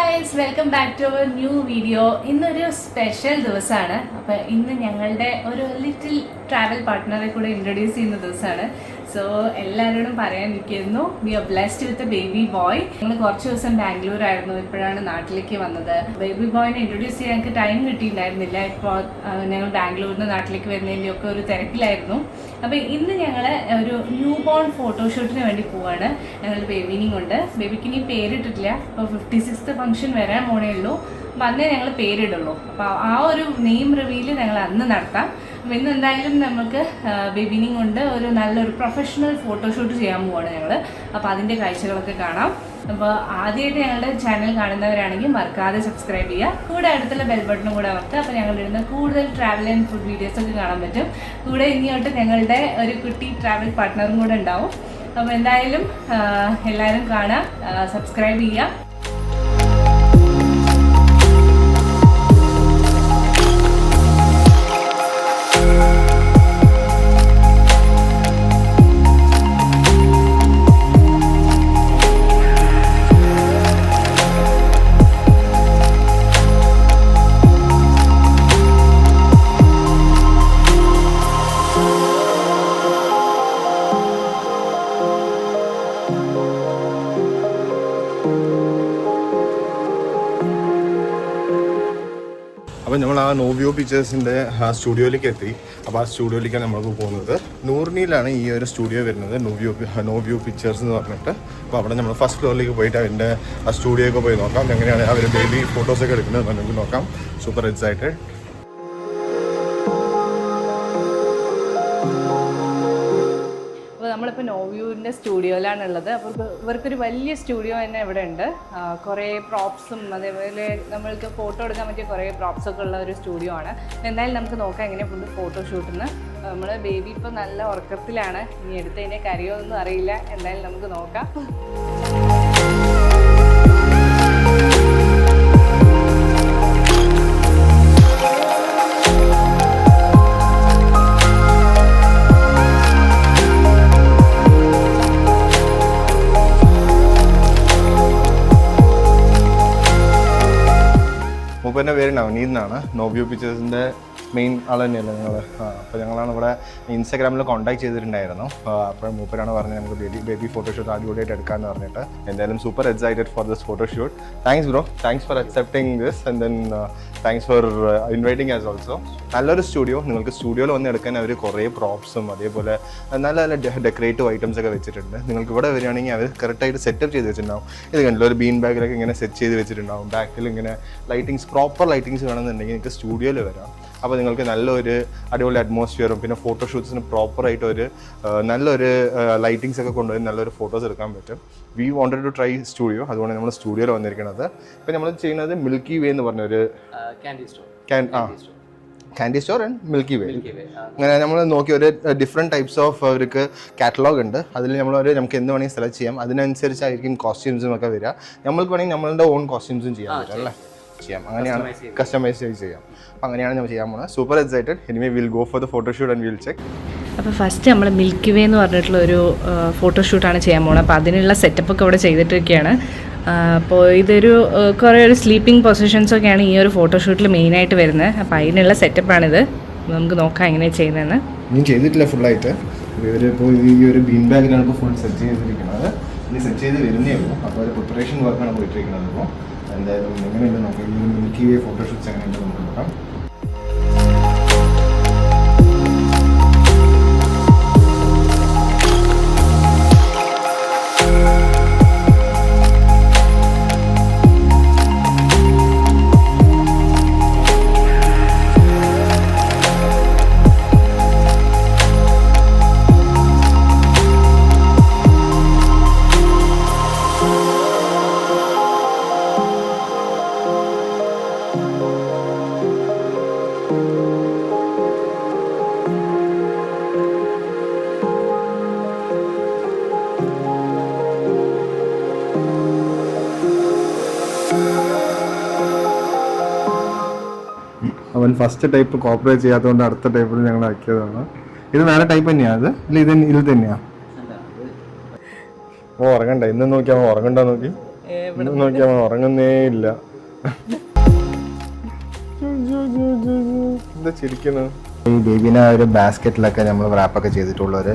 Guys, welcome back to our new video. ഇന്നൊരു special ദിവസമാണ്. അപ്പോൾ ഇന്ന് ഞങ്ങളുടെ ഒരു ലിറ്റിൽ ട്രാവൽ പാർട്ട്ണറെ കൂടെ ഇൻട്രൊഡ്യൂസ് ചെയ്യുന്ന ദിവസമാണ്. സോ എല്ലാവരോടും പറയാൻ നിൽക്കുന്നു, we are blessed with a baby boy. ഞങ്ങൾ കുറച്ച് ദിവസം ബാംഗ്ലൂർ ആയിരുന്നു, ഇപ്പോഴാണ് നാട്ടിലേക്ക് വന്നത്. ബേബി ബോയിനെ ഇൻട്രൊഡ്യൂസ് ചെയ്യാൻ ഞങ്ങൾക്ക് ടൈം കിട്ടിയിട്ടുണ്ടായിരുന്നില്ല. ഇപ്പോൾ ഞങ്ങൾ ബാംഗ്ലൂരിൽ നിന്ന് നാട്ടിലേക്ക് വരുന്നതിൻ്റെ ഒക്കെ ഒരു തിരക്കിലായിരുന്നു. അപ്പോൾ ഇന്ന് ഞങ്ങൾ ഒരു ന്യൂ ബോൺ ഫോട്ടോഷൂട്ടിന് വേണ്ടി പോവാണ്. ഞങ്ങളുടെ ബേബിനെയും കൊണ്ട്. ബേബിക്ക് ഇനി പേരിട്ടിട്ടില്ല. അപ്പോൾ 56th ഫംഗ്ഷൻ വരാൻ പോണേ ഉള്ളൂ. അപ്പം അന്നേ ഞങ്ങൾ പേരിടുള്ളൂ. അപ്പോൾ ആ ഒരു നെയിം റിവീൽ ഞങ്ങൾ അന്ന് നടത്താം. അപ്പം ഇന്ന് എന്തായാലും നമുക്ക് ബേബിനെയും കൊണ്ട് ഒരു നല്ലൊരു പ്രൊഫഷണൽ ഫോട്ടോഷൂട്ട് ചെയ്യാൻ പോവാണ് ഞങ്ങൾ. അപ്പോൾ അതിൻ്റെ കാഴ്ചകളൊക്കെ കാണാം. അപ്പോൾ ആദ്യമായിട്ട് ഞങ്ങളുടെ ചാനൽ കാണുന്നവരാണെങ്കിൽ മറക്കാതെ സബ്സ്ക്രൈബ് ചെയ്യുക. കൂടെ അടുത്തുള്ള ബെൽ ബട്ടണും കൂടെ അമർത്തുക. അപ്പോൾ ഞങ്ങളിടുന്ന കൂടുതൽ ട്രാവൽ ആൻഡ് ഫുഡ് വീഡിയോസൊക്കെ കാണാൻ പറ്റും. കൂടെ ഇനിയോട്ട് ഞങ്ങളുടെ ഒരു കുട്ടി ട്രാവൽ പാർട്ട്ണറും കൂടെ ഉണ്ടാവും. അപ്പോൾ എന്തായാലും എല്ലാവരും കാണാം, സബ്സ്ക്രൈബ് ചെയ്യുക. അപ്പോൾ നമ്മൾ ആ നോവ്യോ പിക്ചേഴ്സിൻ്റെ സ്റ്റുഡിയോയിലേക്ക് എത്തി. അപ്പോൾ ആ സ്റ്റുഡിയോയിലേക്കാണ് നമ്മൾക്ക് പോകുന്നത്. നൂറിനിയിലാണ് ഈ ഒരു സ്റ്റുഡിയോ വരുന്നത്, നോവ്യോ പിക്ചേഴ്സ് എന്ന് പറഞ്ഞിട്ട്. അപ്പോൾ അവിടെ നമ്മൾ ഫസ്റ്റ് ഫ്ലോറിലേക്ക് പോയിട്ട് അതിൻ്റെ ആ സ്റ്റുഡിയോ ഒക്കെ പോയി നോക്കാം. എങ്ങനെയാണ് അവർ ബേബി ഫോട്ടോസൊക്കെ എടുക്കുന്നത് നമുക്ക് നോക്കാം. Super excited. നമ്മളിപ്പോൾ നോവ്യൂവിൻ്റെ സ്റ്റുഡിയോയിലാണുള്ളത്. അപ്പോൾ ഇവർക്കൊരു വലിയ സ്റ്റുഡിയോ തന്നെ ഇവിടെ ഉണ്ട്. കുറേ പ്രോപ്സും അതേപോലെ നമ്മൾക്ക് ഫോട്ടോ എടുക്കാൻ പറ്റിയ കുറേ പ്രോപ്സൊക്കെ ഉള്ള ഒരു സ്റ്റുഡിയോ ആണ്. എന്തായാലും നമുക്ക് നോക്കാം എങ്ങനെയാണ് ഫുഡ് ഫോട്ടോഷൂട്ടിന്. നമ്മൾ ബേബി ഇപ്പോൾ നല്ല ഉറക്കത്തിലാണ്. ഇനി എടുത്തതിൻ്റെ കരയോ ഒന്നും അറിയില്ല. എന്തായാലും നമുക്ക് നോക്കാം. മൂപ്പൻ്റെ പേര് നവനീത് എന്നാണ്. നോവ്യോ പിക്ചേഴ്സിൻ്റെ മെയിൻ ആൾ തന്നെയല്ലേ നിങ്ങൾ? അപ്പോൾ ഞങ്ങളാണ് ഇവിടെ ഇൻസ്റ്റാഗ്രാമിൽ കോൺടാക്ട് ചെയ്തിട്ടുണ്ടായിരുന്നു. അപ്പോൾ മൂപ്പരാണ് പറഞ്ഞത് നമുക്ക് ബേബി ഫോട്ടോഷൂട്ട് അടിപൊളിയായിട്ട് എടുക്കാമെന്ന് പറഞ്ഞിട്ട്. എന്തായാലും super excited for this photoshoot. Thanks bro, thanks for accepting this and then thanks for inviting as also. നല്ലൊരു സ്റ്റുഡിയോ. നിങ്ങൾക്ക് സ്റ്റുഡിയോയിൽ വന്ന് എടുക്കാൻ അവർ കുറേ പ്രോപ്സും അതേപോലെ നല്ല നല്ല ഡെക്കറേറ്റീവ് ഐറ്റംസ് ഒക്കെ വെച്ചിട്ടുണ്ട്. നിങ്ങൾക്ക് ഇവിടെ വരികയാണെങ്കിൽ അവർ കറക്റ്റായിട്ട് സെറ്റപ്പ് ചെയ്ത് വെച്ചിട്ടുണ്ടാവും. ഇത് കണ്ടില്ല, ഒരു ബീൻ ബാഗിലൊക്കെ ഇങ്ങനെ സെറ്റ് ചെയ്ത് വെച്ചിട്ടുണ്ടാവും. ബാക്കിൽ ഇങ്ങനെ ലൈറ്റിങ്സ്, പ്രോപ്പർ ലൈറ്റിങ്സ് വേണമെന്നുണ്ടെങ്കിൽ നിങ്ങൾക്ക് സ്റ്റുഡിയോയിൽ വരാം. അപ്പോൾ നിങ്ങൾക്ക് നല്ലൊരു അടിപൊളി അറ്റ്മോസ്ഫിയറും പിന്നെ ഫോട്ടോഷൂട്ട്സിന് പ്രോപ്പറായിട്ട് ഒരു നല്ലൊരു ലൈറ്റിങ്സ് ഒക്കെ കൊണ്ടുപോയി നല്ലൊരു ഫോട്ടോസ് എടുക്കാൻ പറ്റും. We wanted to try studio, അതുകൊണ്ട് നമ്മൾ സ്റ്റുഡിയോയിൽ വന്നിരിക്കുന്നത്. ഇപ്പം നമ്മൾ ചെയ്യുന്നത് മിൽക്കി വേ എന്ന് പറഞ്ഞൊരു കാൻഡി സ്റ്റോർ ആൻഡ് മിൽക്കി വേ. അങ്ങനെ നമ്മൾ നോക്കി ഒരു ഡിഫറെൻറ്റ് ടൈപ്സ് ഓഫ് അവർക്ക് കാറ്റലോഗ് ഉണ്ട്. അതിൽ നമുക്ക് എന്ത് വേണമെങ്കിൽ സെലക്ട് ചെയ്യാം. അതിനനുസരിച്ചായിരിക്കും കോസ്റ്റ്യൂംസും ഒക്കെ വരിക. നമ്മൾക്ക് വേണമെങ്കിൽ നമ്മളുടെ ഓൺ കോസ്റ്റ്യൂംസും ചെയ്യാൻ പറ്റും അല്ലേ? ചെയ്യാം. അങ്ങനെയാണ് കസ്റ്റമൈസ് ചെയ്യാം. അപ്പം അങ്ങനെയാണ് നമ്മൾ ചെയ്യാൻ പോകുന്നത്. Super excited. Anyway will go for the photoshoot and will check. അപ്പോൾ ഫസ്റ്റ് നമ്മൾ മിൽക്കി വേ എന്ന് പറഞ്ഞിട്ടുള്ളൊരു ഫോട്ടോഷൂട്ടാണ് ചെയ്യാൻ പോകുന്നത്. അപ്പോൾ അതിനുള്ള സെറ്റപ്പൊക്കെ ഇവിടെ ചെയ്തിട്ടിരിക്കുകയാണ്. അപ്പോൾ ഇതൊരു കുറേ ഒരു സ്ലീപ്പിംഗ് പൊസിഷൻസൊക്കെയാണ് ഈ ഒരു ഫോട്ടോഷൂട്ടിൽ മെയിനായിട്ട് വരുന്നത്. അപ്പോൾ അതിനുള്ള സെറ്റപ്പാണിത്. നമുക്ക് നോക്കാം എങ്ങനെയാണ് ചെയ്യുന്നതെന്ന്. ഞാൻ ചെയ്തിട്ടില്ല ഫുള്ളായിട്ട്. ഇവരിപ്പോൾ ഈ ഒരു ബീൻ ബാഗിലാണ് ഇപ്പോൾ ഫുൾ സെറ്റ് ചെയ്തിരിക്കുന്നത്. ഇനി സെറ്റ് ചെയ്ത് വരുന്നേ ഉള്ളൂ. അപ്പോൾ ഒരു പ്രിപ്പറേഷൻ വർക്കാണ് പോയിട്ടിരിക്കുന്നത്. അപ്പോൾ എന്തായാലും എങ്ങനെയുണ്ട് നോക്കാം. ഈ മിൽക്കി വേ ഫോട്ടോഷൂട്ട്സ് എങ്ങനെയുണ്ട് നമുക്ക് നോക്കാം. അവൻ ഫസ്റ്റ് ടൈപ്പ് കോപ്പറേറ്റ് ചെയ്യാത്തതുകൊണ്ട് അടുത്ത ടൈപ്പിൽ ഞങ്ങൾ ആക്കിയതാണ്. ഇത് വേറെ ടൈപ്പ് തന്നെയാണ്. അത് ഇല്ല, ഇത് തന്നെയാണ്. ഓ ഉറങ്ങണ്ട, ഇന്ന് നോക്കി അവൻ ഉറങ്ങണ്ട നോക്കി. നോക്കിയാൽ ഉറങ്ങുന്നേ ഇല്ല. എന്താ ചിരിക്കുന്നു? ഈ ബേബിനെ ഒരു ബാസ്ക്കറ്റിലൊക്കെ നമ്മൾ റാപ്പൊക്കെ ചെയ്തിട്ടുള്ള ഒരു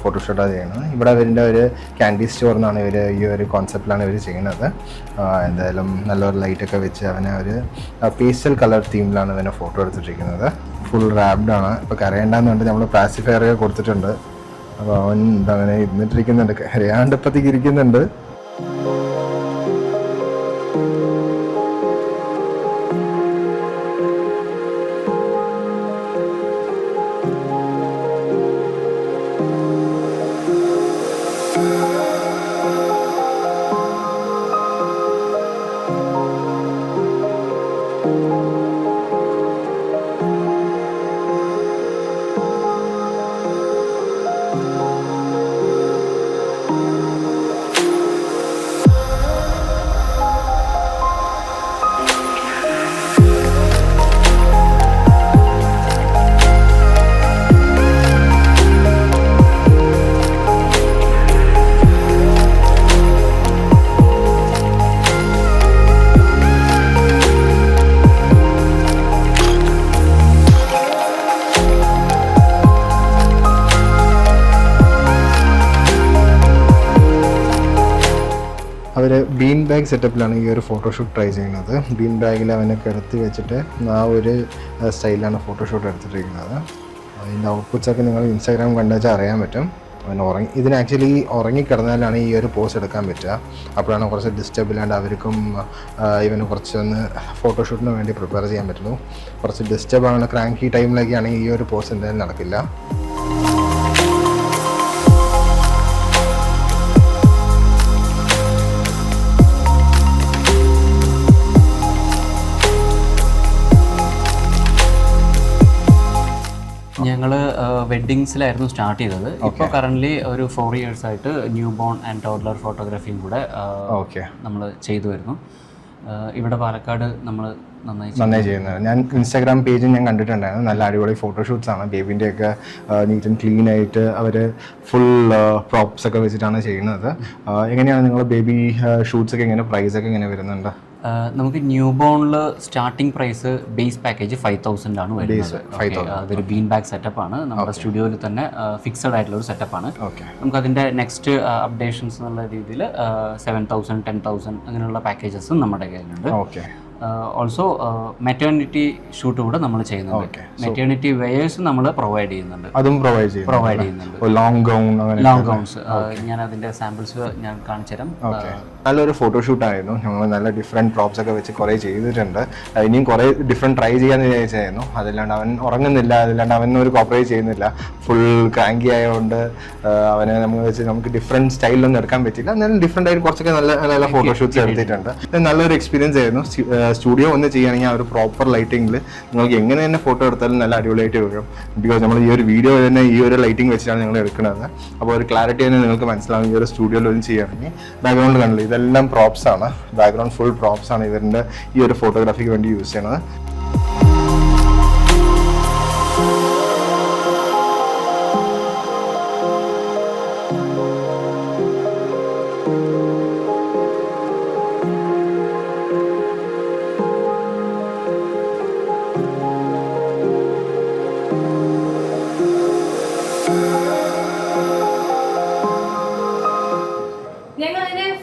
ഫോട്ടോഷൂട്ടാണ് ചെയ്യുന്നത്. ഇവിടെ അവരുടെ ഒരു ക്യാൻഡി സ്റ്റോർ എന്നാണ് ഇവർ ഈ ഒരു കോൺസെപ്റ്റിലാണ് ഇവർ ചെയ്യുന്നത്. എന്തായാലും നല്ലൊരു ലൈറ്റൊക്കെ വെച്ച് അവനെ ഒരു പേസ്റ്റൽ കളർ തീമിലാണ് ഇവനെ ഫോട്ടോ എടുത്തിട്ടിരിക്കുന്നത്. ഫുൾ റാപ്ഡാണ്. ഇപ്പോൾ കരയേണ്ടെന്നുണ്ട് നമ്മൾ പാസിഫയറൊക്കെ കൊടുത്തിട്ടുണ്ട്. അപ്പോൾ അവൻ അങ്ങനെ ഇരുന്നിട്ടിരിക്കുന്നുണ്ട്, കരയാണ്ട് ഇപ്പത്തേക്ക് ഇരിക്കുന്നുണ്ട്. അവർ ബീൻ ബാഗ് സെറ്റപ്പിലാണ് ഈ ഒരു ഫോട്ടോഷൂട്ട് ട്രൈ ചെയ്യുന്നത്. ബീൻ ബാഗിൽ അവനെ കിടത്തി വെച്ചിട്ട് ആ ഒരു സ്റ്റൈലിലാണ് ഫോട്ടോഷൂട്ട് എടുത്തിട്ടിരിക്കുന്നത്. അതിൻ്റെ ഔട്ട്പുട്ട്സൊക്കെ നിങ്ങൾ ഇൻസ്റ്റാഗ്രാം കണ്ടുവച്ചാൽ അറിയാൻ പറ്റും. അവൻ ഇതിന് ആക്ച്വലി ഉറങ്ങിക്കിടന്നാലാണ് ഈ ഒരു പോസ് എടുക്കാൻ പറ്റുക. അപ്പോഴാണ് കുറച്ച് ഡിസ്റ്റർബ് ഇല്ലാണ്ട് അവർക്കും ഇവന് കുറച്ചൊന്ന് ഫോട്ടോഷൂട്ടിന് വേണ്ടി പ്രിപ്പയർ ചെയ്യാൻ പറ്റുള്ളൂ. കുറച്ച് ഡിസ്റ്റർബ് ആണ്, ക്രാങ്കി ടൈമിലൊക്കെയാണെങ്കിൽ ഈ ഒരു പോസ് എന്തായാലും നടക്കില്ല. ഞങ്ങൾ വെഡ്ഡിങ്സിലായിരുന്നു സ്റ്റാർട്ട് ചെയ്തത്. ഇപ്പോൾ കറൻ്റ്ലി ഒരു 4 years ആയിട്ട് ന്യൂ ബോൺ ആൻഡ് ടോഡ്ലർ ഫോട്ടോഗ്രാഫിയും കൂടെ നമ്മൾ ചെയ്തു വരുന്നു. ഇവിടെ പാലക്കാട് നമ്മൾ നന്നായി ചെയ്യുന്നത്. ഞാൻ ഇൻസ്റ്റാഗ്രാം പേജിൽ ഞാൻ കണ്ടിട്ടുണ്ടായിരുന്നു. നല്ല അടിപൊളി ഫോട്ടോഷൂട്ട്സ് ആണ്. ബേബിൻ്റെയൊക്കെ നീറ്റ് ആൻഡ് ക്ലീൻ ആയിട്ട് അവർ ഫുൾ പ്രോപ്സ് ഒക്കെ വെച്ചിട്ടാണ് ചെയ്യുന്നത്. എങ്ങനെയാണ് നിങ്ങൾ ബേബി ഷൂട്ട്സ് ഒക്കെ എങ്ങനെ പ്രൈസൊക്കെ എങ്ങനെ വരുന്നുണ്ട്? നമുക്ക് ന്യൂ ബോണിൽ സ്റ്റാർട്ടിംഗ് പ്രൈസ് ബേസ് പാക്കേജ് 5,000 ആണ് വരുന്നത്. അതൊരു ബീൻ ബാഗ് സെറ്റപ്പാണ്. നമ്മുടെ സ്റ്റുഡിയോയിൽ തന്നെ ഫിക്സഡ് ആയിട്ടുള്ള ഒരു സെറ്റപ്പാണ്. നമുക്ക് അതിൻ്റെ നെക്സ്റ്റ് അപ്ഡേഷൻസ് എന്നുള്ള രീതിയിൽ 7,000, 10,000 അങ്ങനെയുള്ള പാക്കേജസും നമ്മുടെ കയ്യിലുണ്ട്. ഓൾസോ മെറ്റേണിറ്റി ഷൂട്ട് കൂടെ നമ്മൾ ചെയ്യുന്നുണ്ട്. മെറ്റേണിറ്റി വെയേഴ്സ് നമ്മൾ പ്രൊവൈഡ് ചെയ്യുന്നുണ്ട്. അതും പ്രൊവൈഡ് ചെയ്യുന്നുണ്ട്. ലോങ് ഗൗൺസ് ഞാൻ അതിന്റെ സാമ്പിൾസ് ഞാൻ കാണിച്ചുതരാം. നല്ലൊരു ഫോട്ടോഷൂട്ട് ആയിരുന്നു. ഞങ്ങൾ നല്ല ഡിഫറെൻറ്റ് പ്രോപ്സ് ഒക്കെ വെച്ച് കുറേ ചെയ്തിട്ടുണ്ട്. ഇനിയും കുറേ ഡിഫറെൻറ്റ് ട്രൈ ചെയ്യാമെന്ന് വിചാരിച്ചായിരുന്നു. അതല്ലാണ്ട് അവൻ ഉറങ്ങുന്നില്ല, അതല്ലാണ്ട് അവനൊരു കോപ്പറേറ്റ് ചെയ്യുന്നില്ല. ഫുൾ ക്രാങ്കി ആയതുകൊണ്ട് അവനെ നമ്മൾ വെച്ച് നമുക്ക് ഡിഫറെൻറ്റ് സ്റ്റൈലൊന്നും എടുക്കാൻ പറ്റില്ല. എന്നാലും ഡിഫറെൻ്റ് ആയിട്ട് കുറച്ചൊക്കെ നല്ല നല്ല ഫോട്ടോഷൂട്ട്സ് എടുത്തിട്ടുണ്ട്. നല്ലൊരു എക്സ്പീരിയൻസ് ആയിരുന്നു. സ്റ്റുഡിയോ ഒന്ന് ചെയ്യുകയാണെങ്കിൽ ആ ഒരു പ്രോപ്പർ ലൈറ്റിങ്ങിൽ നിങ്ങൾക്ക് എങ്ങനെ തന്നെ ഫോട്ടോ എടുത്താലും നല്ല അടിപൊളിയായിട്ട് വരും. ബിക്കോസ് നമ്മൾ ഈ ഒരു വീഡിയോ തന്നെ ഈ ഒരു ലൈറ്റിംഗ് വെച്ചിട്ടാണ് നിങ്ങൾ എടുക്കുന്നത്. അപ്പോൾ ഒരു ക്ലാരിറ്റി തന്നെ നിങ്ങൾക്ക് മനസ്സിലാവും ഈ ഒരു സ്റ്റുഡിയോയിൽ ഒന്ന് ചെയ്യുകയാണെങ്കിൽ. ബാക്ക്ഗ്രൗണ്ട് കണ്ടില്ല, ഇതെല്ലാം പ്രോപ്സ് ആണ്. ബാക്ക്ഗ്രൗണ്ട് ഫുൾ പ്രോപ്സ് ആണ് ഇവരുടെ ഈ ഒരു ഫോട്ടോഗ്രാഫിക്ക് വേണ്ടി യൂസ് ചെയ്യണത്.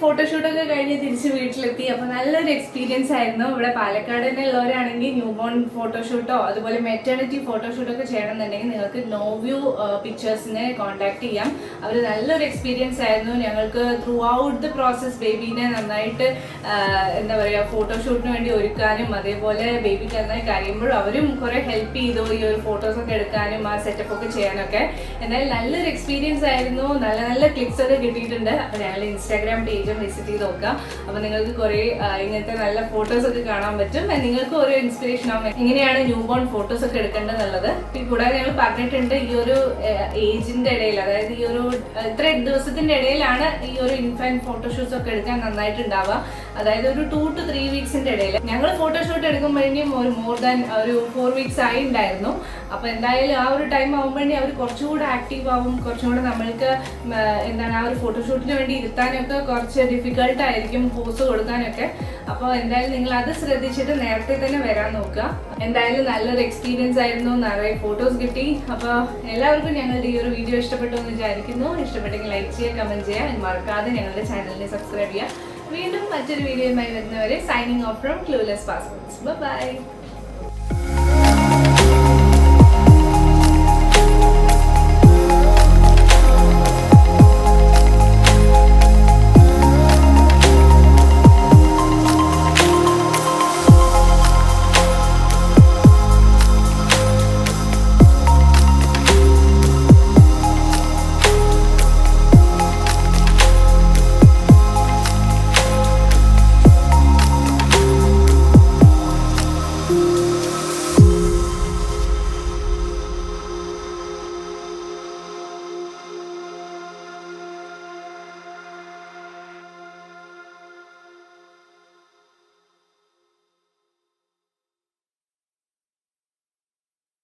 ഫോട്ടോഷൂട്ടൊക്കെ കഴിഞ്ഞ് തിരിച്ച് വീട്ടിലെത്തി. അപ്പോൾ നല്ലൊരു എക്സ്പീരിയൻസ് ആയിരുന്നു. ഇവിടെ പാലക്കാട് തന്നെ ഉള്ളവരാണെങ്കിൽ ന്യൂ ബോൺ ഫോട്ടോഷൂട്ടോ അതുപോലെ മെറ്റേണിറ്റി ഫോട്ടോഷൂട്ടൊക്കെ ചെയ്യണമെന്നുണ്ടെങ്കിൽ നിങ്ങൾക്ക് നോവ്യൂ പിക്ചേഴ്സിനെ കോൺടാക്ട് ചെയ്യാം. അവർ നല്ലൊരു എക്സ്പീരിയൻസ് ആയിരുന്നു. ഞങ്ങൾക്ക് ത്രൂ ഔട്ട് ദ പ്രോസസ് ബേബീനെ നന്നായിട്ട് എന്താ പറയുക ഫോട്ടോഷൂട്ടിന് വേണ്ടി ഒരുക്കാനും അതേപോലെ ബേബിക്ക് നന്നായി കഴിയുമ്പോഴും അവരും കുറേ ഹെൽപ്പ് ചെയ്തു ഈ ഒരു ഫോട്ടോസൊക്കെ എടുക്കാനും ആ സെറ്റപ്പൊക്കെ ചെയ്യാനൊക്കെ. എന്നാലും നല്ലൊരു എക്സ്പീരിയൻസ് ആയിരുന്നു. നല്ല നല്ല ക്ലിപ്സ് ഒക്കെ കിട്ടിയിട്ടുണ്ട്. അപ്പോൾ ഞങ്ങൾ ഇൻസ്റ്റാഗ്രാം പേജും വിസിറ്റ് ചെയ്ത് നോക്കാം. അപ്പോൾ നിങ്ങൾക്ക് കുറേ ഇങ്ങനത്തെ നല്ല ഫോട്ടോസ് ഒക്കെ കാണാൻ പറ്റും. നിങ്ങൾക്ക് ഓരോ ഇൻസ്പിറേഷൻ ആവും എങ്ങനെയാണ് ന്യൂ ബോൺ ഫോട്ടോസ് ഒക്കെ എടുക്കേണ്ടതെന്നുള്ളത്. കൂടാതെ ഞങ്ങൾ പറഞ്ഞിട്ടുണ്ട് ഈ ഒരു ഏജിന്റെ ഇടയിൽ, അതായത് ഈ ഒരു ഇത്ര ദിവസത്തിന്റെ ഇടയിലാണ് ഈ ഒരു ഇൻഫാന്റ് ഫോട്ടോഷൂട്ട്സ് ഒക്കെ എടുക്കാൻ നന്നായിട്ടുണ്ടാവുക. അതായത് ഒരു 2 to 3 വീക്സിന്റെ ഇടയിൽ. ഞങ്ങൾ ഫോട്ടോഷൂട്ട് എടുക്കുമ്പോഴേക്കും ഒരു മോർ ദാൻ ഒരു 4 വീക്സ് ആയി ഉണ്ടായിരുന്നു. അപ്പോൾ എന്തായാലും ആ ഒരു ടൈം ആകുമ്പോഴേ അവർ കുറച്ചുകൂടെ ആക്റ്റീവ് ആവും, കുറച്ചും കൂടെ നമ്മൾക്ക് എന്താണ് ആ ഒരു ഫോട്ടോഷൂട്ടിന് വേണ്ടി ഇരുത്താനൊക്കെ കുറച്ച് ഡിഫിക്കൽട്ട് ആയിരിക്കും, പോസ് കൊടുക്കാനൊക്കെ. അപ്പോൾ എന്തായാലും നിങ്ങൾ അത് ശ്രദ്ധിച്ചിട്ട് നേരത്തെ തന്നെ വരാൻ നോക്കുക. എന്തായാലും നല്ലൊരു എക്സ്പീരിയൻസ് ആയിരുന്നു, നിറയെ ഫോട്ടോസ് കിട്ടി. അപ്പോൾ എല്ലാവർക്കും ഞങ്ങളുടെ ഈ ഒരു വീഡിയോ ഇഷ്ടപ്പെട്ടു എന്ന് വിചാരിക്കുന്നു. ഇഷ്ടപ്പെട്ടെങ്കിൽ ലൈക്ക് ചെയ്യുക, കമൻറ്റ് ചെയ്യുക, മറക്കാതെ ഞങ്ങളുടെ ചാനലിനെ സബ്സ്ക്രൈബ് ചെയ്യുക. വീണ്ടും മറ്റൊരു വീഡിയോയുമായി വരുന്നവരെ signing off from clueless passports. By.